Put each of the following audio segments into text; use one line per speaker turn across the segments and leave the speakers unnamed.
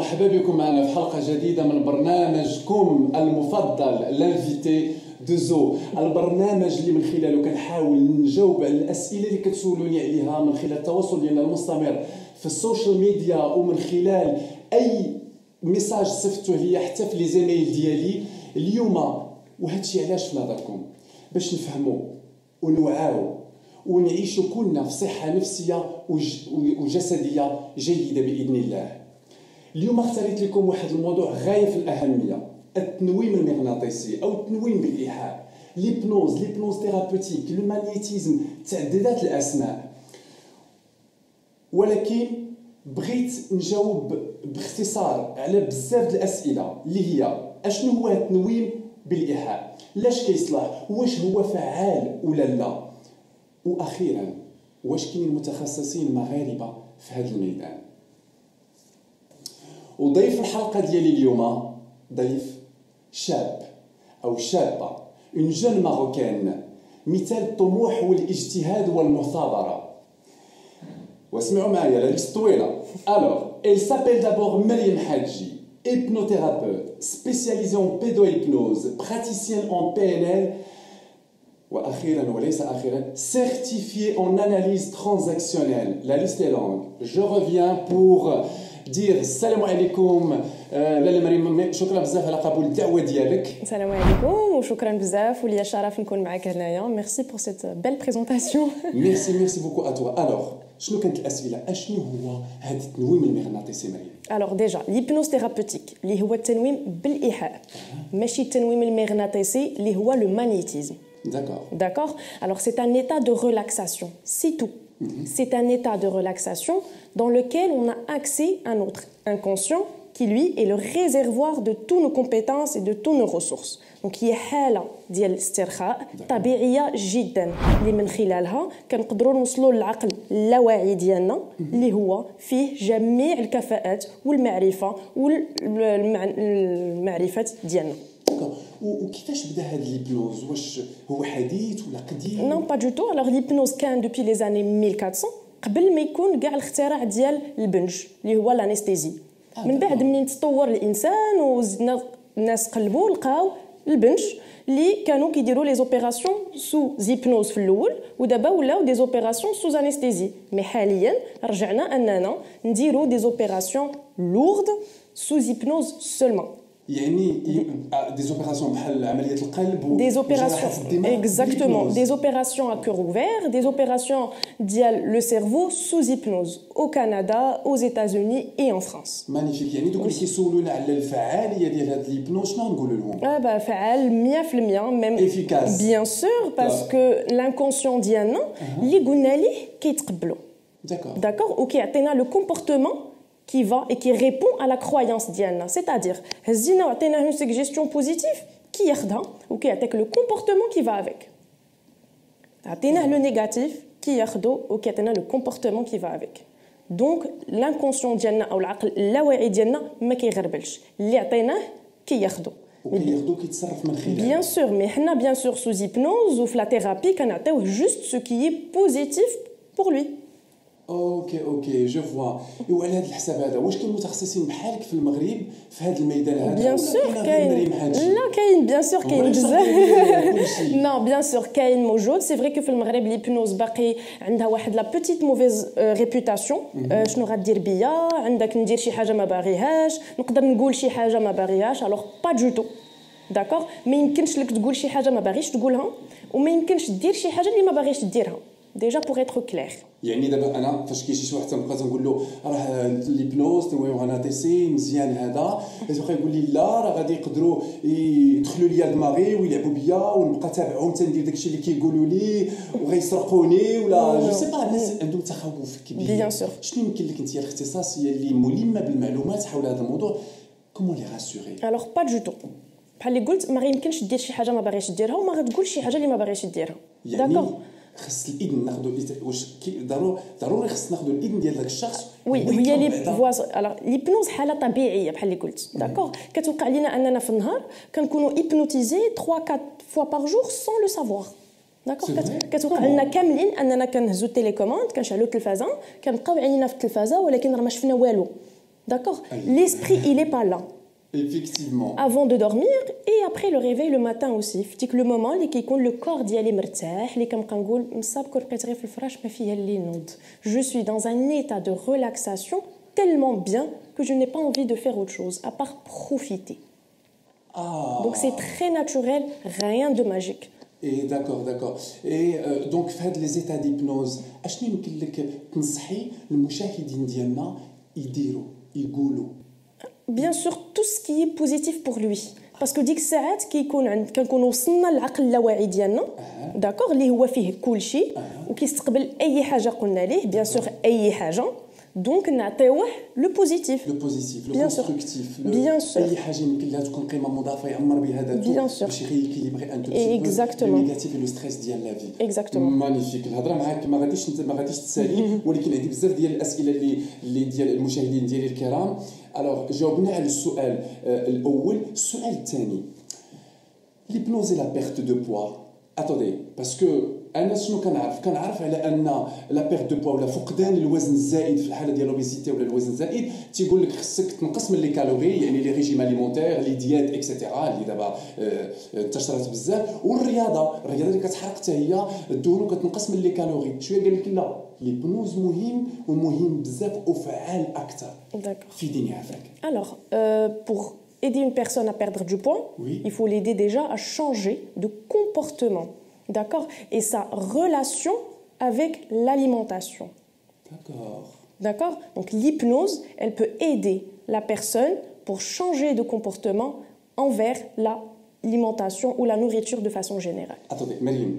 مرحبا بكم معنا في حلقة جديدة من برنامجكم المفضل لانفيتي دو زو، البرنامج اللي من خلاله كنحاول نجاوب على الأسئلة اللي كتسولوني عليها من خلال التواصل ديالنا المستمر في السوشيال ميديا ومن خلال أي ميساج صيفطوه ليا حتى في لي زيميل ديالي اليوم. وهادشي علاش في نظركم؟ باش نفهموا ونوعاو ونعيشوا كلنا في صحة نفسية وجسدية جيدة بإذن الله. اليوم اختاريت لكم واحد الموضوع غاية في الأهمية، التنويم المغناطيسي أو التنويم بالإيحاء، ليبنوز ثيرابوتيك، المغنيتيزم، تعددات الأسماء. ولكن بغيت نجاوب باختصار على بزاف الأسئلة اللي هي أشنو هو التنويم بالإيحاء، لاش كيصلح، واش هو فعال ولا لا، وأخيرا واش كاين متخصصين مغاربة في هذا الميدان. وضيف الحلقة ديالي اليوم ضيف شاب أو شابة، une jeune marocaine، مثال الطموح والاجتهاد والمثابرة. واسمعوا معايا لا ليست طويلة. Alors, elle s'appelle d'abord Mariam Hadji, hypnothérapeute, spécialisée en pédohypnose, praticienne en PNL, وأخيرا وليس أخيرا certifiée en analyse transactionnelle. La liste est longue. Je reviens pour dire السلام عليكم لاله مريم. شكرا بزاف على قبول الدعوه ديالك.
السلام عليكم وشكرا بزاف وليا شرف نكون معك هنايا. ميرسي بور سيت بيل بريزونطاسيون.
ميرسي بوكو ا توا. الوغ شنو كانت الاسئله؟ اشنو هو هذا التنويم المغناطيسي مريم؟
الوغ ديجا ليبنوز ثيرابوتيك اللي هو التنويم بالايحاء، ماشي التنويم المغناطيسي اللي هو لو مانيتيزم. D'accord. Alors c'est un état de relaxation, c'est tout. C'est un état de relaxation dans lequel on a accès à notre inconscient qui lui est le réservoir de toutes nos compétences et de toutes nos ressources. Donc هي حالة ديال الاسترخاء طبيعية جدا اللي من خلالها كنقدروا نوصلوا للعقل اللاواعي ديالنا اللي هو فيه جميع الكفاءات والمعرفة والمعرفات ديالنا.
وكيفاش بدا هذا ليبنوز؟ واش هو حديث ولا قديم؟
نو با دو تو. الوغ ليبنوز كان دوبي لي زاني 1400 قبل ما يكون كاع الاختراع ديال البنج اللي هو الانستيزي. من بعد منين تطور الانسان وزدنا الناس قلبوا لقاو البنج اللي كانوا كيديروا لي زوبيراسيون سو زيبنوز في الاول، ودابا ولاو دي زوبيراسيون سو انستيزي. مي حاليا رجعنا اننا نديروا دي زوبيراسيون لورد سو زيبنوز سولمون.
يعني دي زوبيراسيون بحال عمليه القلب
دي زوبيراسيون اكزاكتومون دي زوبيراسيون ا كور اوفير، دي زوبيراسيون ديال لو سيرفو سو هيبنوز او كندا او ايتازوني اي ان فرانس.
مانيفيك. يعني دوك اللي كيسولونا على الفعاليه ديال هاد ليبنوز شنو نقولوا لهم؟
فعال 100% ميم
افيكاس
بيان سور باسكو لانكونسيون ديالنا اللي قلنا ليه كيتقبلوا. داكور وكيعطينا لو كومبورتمون qui va et qui répond à la croyance ديالنا. C'est-à-dire هزينا وعطيناه une suggestion positive qui ياخدها وكيعطيك le comportement qui va avec. عطيناه le négatif qui ياخدو وكيعطينا le comportement qui va avec. Donc l'inconscient ديالنا او العقل اللاواعي ديالنا ما كيغربلش، اللي عطيناه كياخدو
وكياخدو كيتصرف من خلاله.
بيان سور مي حنا بيان سور سو هيبنوز وفي لا ثيرابي كنعطيوه جوست سو كي بوزيتيف بور لوي.
اوكي جو فوا. وعلى هذا الحساب هذا واش كاين متخصصين بحالك في المغرب في هذا الميدان هذا؟
بيان سور كاين. لا كاين بيان سور كاين بزاف. نو بيان سور كاين موجود. سي فري كو في المغرب ليبنوز باقي عندها واحد لا بوتيت موفيز ريبوتاسيون. شنو غدير بيا؟ عندك ندير شي حاجه ما باغيهاش، نقدر نقول شي حاجه ما باغيهاش. الوغ با دو تو. داكور ما يمكنش لك تقول شي حاجه ما باغيش تقولها، وما يمكنش دير شي حاجه اللي ما باغيش ديرها. ديجا بوغ اتر كلير.
يعني دابا انا فاش كيجي شي واحد تنبقى تنقول له راه ليبنوز تنويم مغناطيسي مزيان هذا، يبقى يقول لي لا راه غادي يقدروا يدخلوا ليا دماغي ويلعبوا بيا ونبقى تابعهم تندير داكشي اللي كيقولوا لي وغيسرقوني ولا جو سي با. الناس عندهم تخوف كبير.
بيان سور.
شنو يمكن لك انت الاختصاصيه اللي ملمه بالمعلومات حول هذا الموضوع كومون لي راسوري؟
الوغ با دو تو. بحال اللي قلت ما غيمكنش دير شي حاجه ما باغيش ديرها وما غتقولش شي حاجه اللي ما باغيش ديرها. داكور
خص الاذن ناخذوا واش ضروري خص ناخذوا الاذن ديال داك الشخص.
وي هي لي فواز. الوغ ليبنوز حاله طبيعيه بحال اللي قلت. داكور كتوقع لينا اننا في النهار كنكونوا هيبنوتيزي 3 4 فوا بار جور سون لو سافوار. داكور كتوقع لنا كاملين اننا كنهزوا التيليكوموند كنشعلوا التلفازه كنبقاو عينينا في التلفازه ولكن راه ما شفنا والو. D'accord. L'esprit, il n'est pas là.
Effectivement.
Avant de dormir et après le réveil le matin aussi. C'est le moment où le corps ديالي مرتاح اللي كنبقى نقول مصابك بقيت غير في الفراش ما فيا اللي نوض. Je suis dans un état de relaxation tellement bien que je n'ai pas envie de faire autre chose à part profiter.
Ah.
Donc c'est très naturel, rien de magique.
Et d'accord. Et donc في هاد les états d'hypnose اشنو يمكن لك تنصحي المشاهدين ديالنا يقولوا
Bien sûr, tout ce qui est positif pour lui. Parce que ديك الساعات كنكون وصلنا للعقل اللاواعي ديالنا داكوغ اللي هو فيه كل شيء وكيستقبل اي حاجه قلنا ليه بيان سور اي حاجه دونك نعطيوه لو بوزيتيف
لو كونستركتيف
بيان سور
اي حاجه يمكن لها تكون قيمه مضافه يعمر بها ذاته باش يغيكيليبري ان تو
اكزاكتومون
نيجاتيف لو ستريس ديال لا في
اكزاكتومون
مانيفيك الهضره معاك ما غاديش تسالي ولكن عندي بزاف ديال الاسئله اللي ديال المشاهدين ديالي الكرام. الوغ جاوبنا على السؤال الاول. السؤال الثاني ليبنوز لا بيرت دو بوا اتودي باسكو انا شنو كنعرف على ان لا بيرت دو بوا ولا فقدان الوزن الزائد في الحاله ديال لوبيزيتي ولا الوزن الزائد تيقول لك خصك تنقص من لي كالوري يعني لي ريجيم اليمونتير لي ديات اكسيتيرا اللي دابا انتشرت بزاف والرياضه اللي كتحرق حتى هي الدهون وكتنقص من لي كالوري. شويه قال لك لا ليبنوز مهم ومهم بزاف وفعال اكثر. في ديني عافاك.
Alors pour aider une personne à perdre du poids, oui. Il faut l'aider déjà à changer de comportement. D'accord? Et sa relation avec l'alimentation. D'accord? Donc l'hypnose, elle peut aider la personne pour changer de comportement envers l'alimentation ou la nourriture de façon générale.
Attendez, Mariam,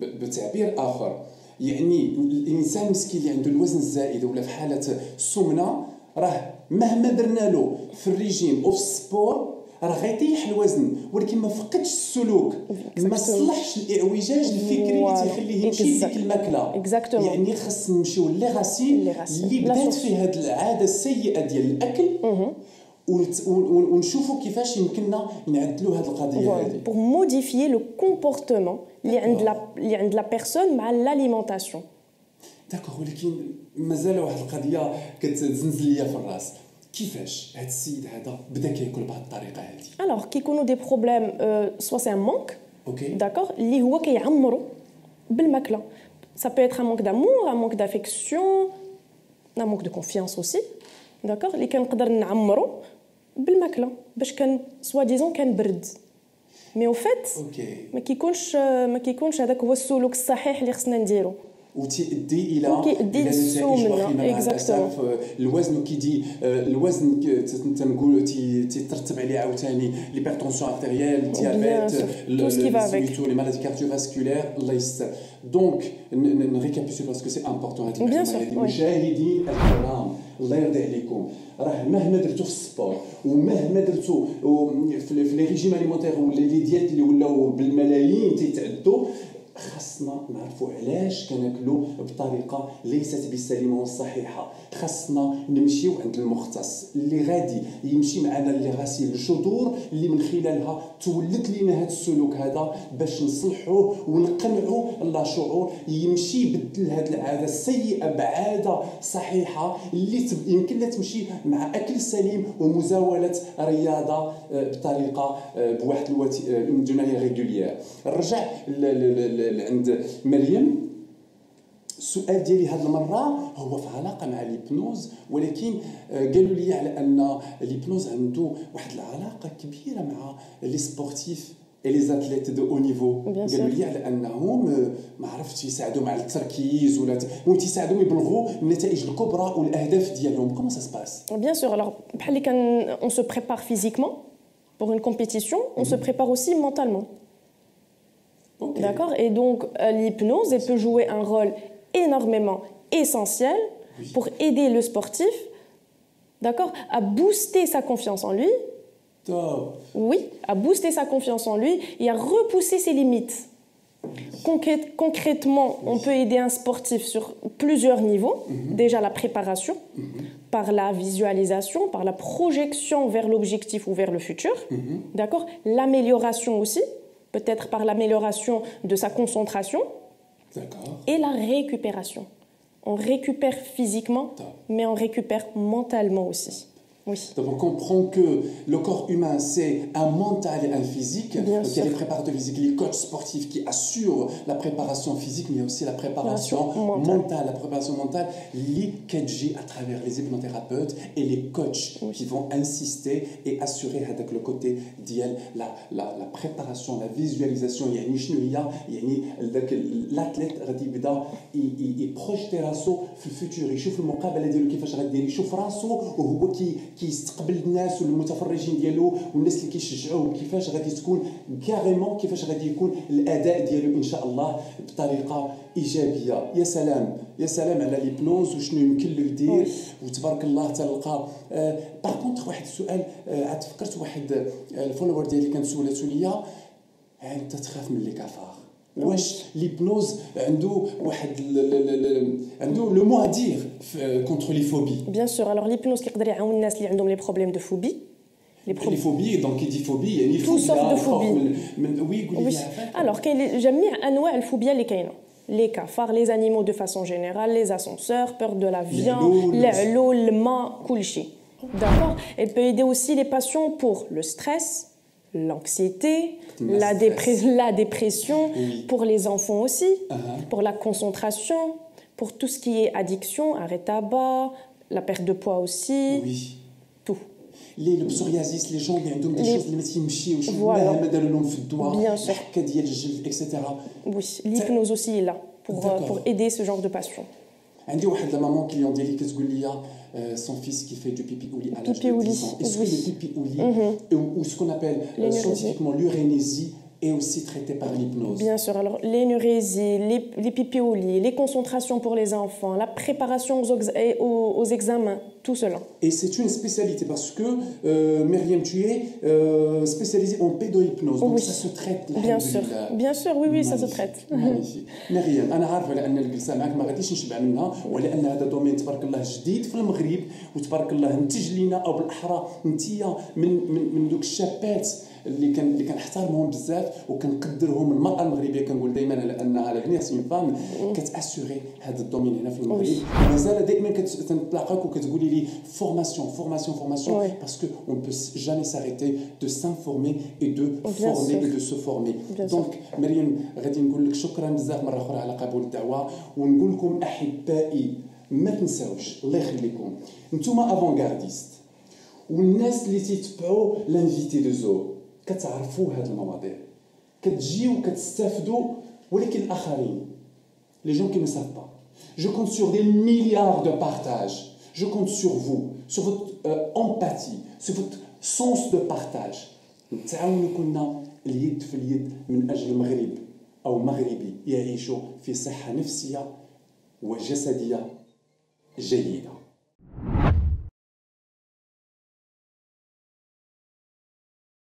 بتعبير آخر يعني الإنسان المسكين اللي عنده الوزن الزائد ولا في حالة السمنة راه مهما درنا له في الريجيم او في السبور راه غيطيح الوزن ولكن ما فقدش السلوك ما صلحش الاعوجاج الفكري اللي تيخليه يمشي لديك الماكله. يعني خاص نمشيو لي غاسين اللي بدات فيه هذه العاده السيئه ديال الاكل ونشوفوا كيفاش يمكننا نعدلوا هذه القضيه هذه
pour modifier le comportement اللي عند la personne مع l'alimentation.
داكوغ ولكن مازال واحد القضيه كتزنزل ليا في الراس. كيفاش هذا السيد هذا بدا كياكل بهذه الطريقه هذه؟
alors كيكونوا دي بروبليم سوا سي ان مانك داكوغ اللي هو كيعمروا بالماكله. ça peut être un manque d'amour, un manque d'affection, un manque de confiance aussi. داكوغ اللي كنقدر نعمروا بالماكله باش كان سوا ديزون كان برد مي او فيت ما كيكونش هذاك هو السلوك الصحيح اللي خصنا نديرو
وتؤدي الى
السمنه اكزاكتومون
الوزن كيدي الوزن تنقولوا تيترتب عليه عاوتاني ليبرتونسيون ارتيريال ديابيت لي مالادي كارديوفاسكولير الله يستر. دونك نريكابيتول باسكو سي امبورطون هذه المشاهدين الكرام الله يرضي عليكم راه مهما درتو في السبور ومهما درتو في لي ريجيم اليمونتير ولا لي ديات اللي ولاو بالملايين تيتعدوا خاصنا نعرفوا علاش كناكلوا بطريقه ليست بالسليمه والصحيحه. خاصنا نمشيو عند المختص اللي غادي يمشي معنا اللي غاسيل الجذور اللي من خلالها تولد لينا هذا السلوك هذا باش نصلحوه ونقنعوا لا شعور يمشي يبدل هذه العاده السيئه بعاده صحيحه اللي يمكن لها تمشي مع اكل سليم ومزاوله رياضه بطريقه بواحد الجنايه ريغوليير. نرجع عند مريم. السؤال ديالي هذه المره هو في علاقه مع الهيبنوز ولكن قالوا لي على ان الهيبنوز عنده واحد العلاقه كبيره مع لي سبورتيف اي لي اتليت دو او نيفو. قالوا لي على انهم ما عرفتش يساعدوا مع التركيز ولا تيساعدوا يبلغوا النتائج الكبرى والاهداف ديالهم. كومون سا سباس؟
بيان سور alors بحال اللي كان on se prépare physiquement pour une compétition on se prépare aussi mentalement. D'accord? Et donc l'hypnose elle peut jouer un rôle énormément essentiel pour aider le sportif, d'accord, à booster sa confiance en lui. Oui, à booster sa confiance en lui et à repousser ses limites. Concrètement, on peut aider un sportif sur plusieurs niveaux. Déjà la préparation, par la visualisation, par la projection vers l'objectif ou vers le futur. D'accord? L'amélioration aussi, peut-être par l'amélioration de sa concentration. Et la récupération. On récupère physiquement, mais on récupère mentalement aussi.
Donc on comprend que le corps humain, c'est un mental et un physique.
Bien
donc il y a les préparateurs physiques, les coachs sportifs qui assurent la préparation physique, mais il y a aussi la préparation mentale. La préparation mentale, les KG à travers les hypnothérapeutes et les coachs qui vont insister et assurer avec le côté ديال la préparation, la visualisation. يعني شنو هي يعني l'athlète غادي يبدا يبروجيتي راسو في الفيتور، يشوف المقابله ديالو كيفاش غادير، يشوف راسو وهو كيستقبل الناس والمتفرجين ديالو والناس اللي كيشجعوه، كيفاش غادي تكون كاريمون، كيفاش غادي يكون الاداء ديالو ان شاء الله بطريقه ايجابيه. يا سلام يا سلام على ليبنوز وشنو يمكن له يدير، وتبارك الله تلقى. باغ كونتر واحد السؤال عاد فكرت، واحد الفولور ديالي كانت سولاتو ليا، انت تخاف من لي كافار، واش ليبنوز عنده واحد عنده لو مو ادير كونتر لي فوبي؟
بيان سور. الوغ ليبنوز كيقدر يعاون الناس اللي عندهم لي بروبليم دو فوبي.
لي فوبي دونك كي دي فوبي يعني
تو سورت دو فوبي.
وي قولي لي.
الوغ كاين جميع انواع الفوبيا اللي كاينه، les cafards, les animaux de façon générale, les ascenseurs, peur de l'avion, l'eau, le mât, kulchi. D'accord. Elle peut aider aussi les patients pour le stress, l'anxiété, la dépression, pour les enfants aussi, pour la concentration, pour tout ce qui est addiction, arrêt tabac, la perte de poids aussi, tout.
Le psoriasis, les gens qui ont des choses اللي ما تيمشيوش ولا ما داروا لهم في الدواء، الحكه ديال الجلد اكسيتيرا.
Oui, l'hypnose aussi est là pour aider ce genre de patient.
عندي واحد لا مامون كليون ديالي كتقول لي son fils qui fait du pipi ouli à l'âge de 10 ans. Est-ce que le pipi ouli ou ce qu'on appelle scientifiquement l'urénésie est aussi traité par l'hypnose?
Bien sûr. Alors, l'énurésie, les pipioulis, les concentrations pour les enfants, la préparation aux examens, tout cela.
Et c'est une spécialité parce que, Myriam, tu es spécialisée en pédohypnose, donc ça se traite.
Bien sûr, bien sûr, oui, ça se traite.
Magnifique. Myriam, أنا عارف على أن الجلسة معك ما غاديش نشبع منها، ولأن هذا دومين تبارك الله جديد في المغرب، وتبارك الله انتج لينا، أو بالأحرى أنتيا من دوك الشابات اللي كنحترمهم بزاف وكنقدرهم. المراه المغربيه كنقول دائما على انها لافنيغ سي اون فام كتاسوري هذا الدومين هنا في المغرب. مازال دائما كتلاقاك وكتقولي لي فورماسيون باسكو اون بو جامي ساريتي دو سانفورمي اي دو فورمي اي دو سو فورمي. دونك مريم غادي نقول لك شكرا بزاف مره اخرى على قبول الدعوه، ونقول لكم احبائي ما تنساوش الله يخليكم نتوما افونغارديست والناس اللي تيتبعوا لانفيتي دو زو كتعرفوا هاد المواضيع، كتجيو كتستافدوا، ولكن الاخرين les gens qui ne savent pas. Je compte sur des milliards de partages. Je compte sur vous, sur votre empathie, sur votre sens de partage. نتعاونوا كلنا اليد في اليد من اجل المغرب او مغربي يعيشوا في صحه نفسيه وجسديه جيده.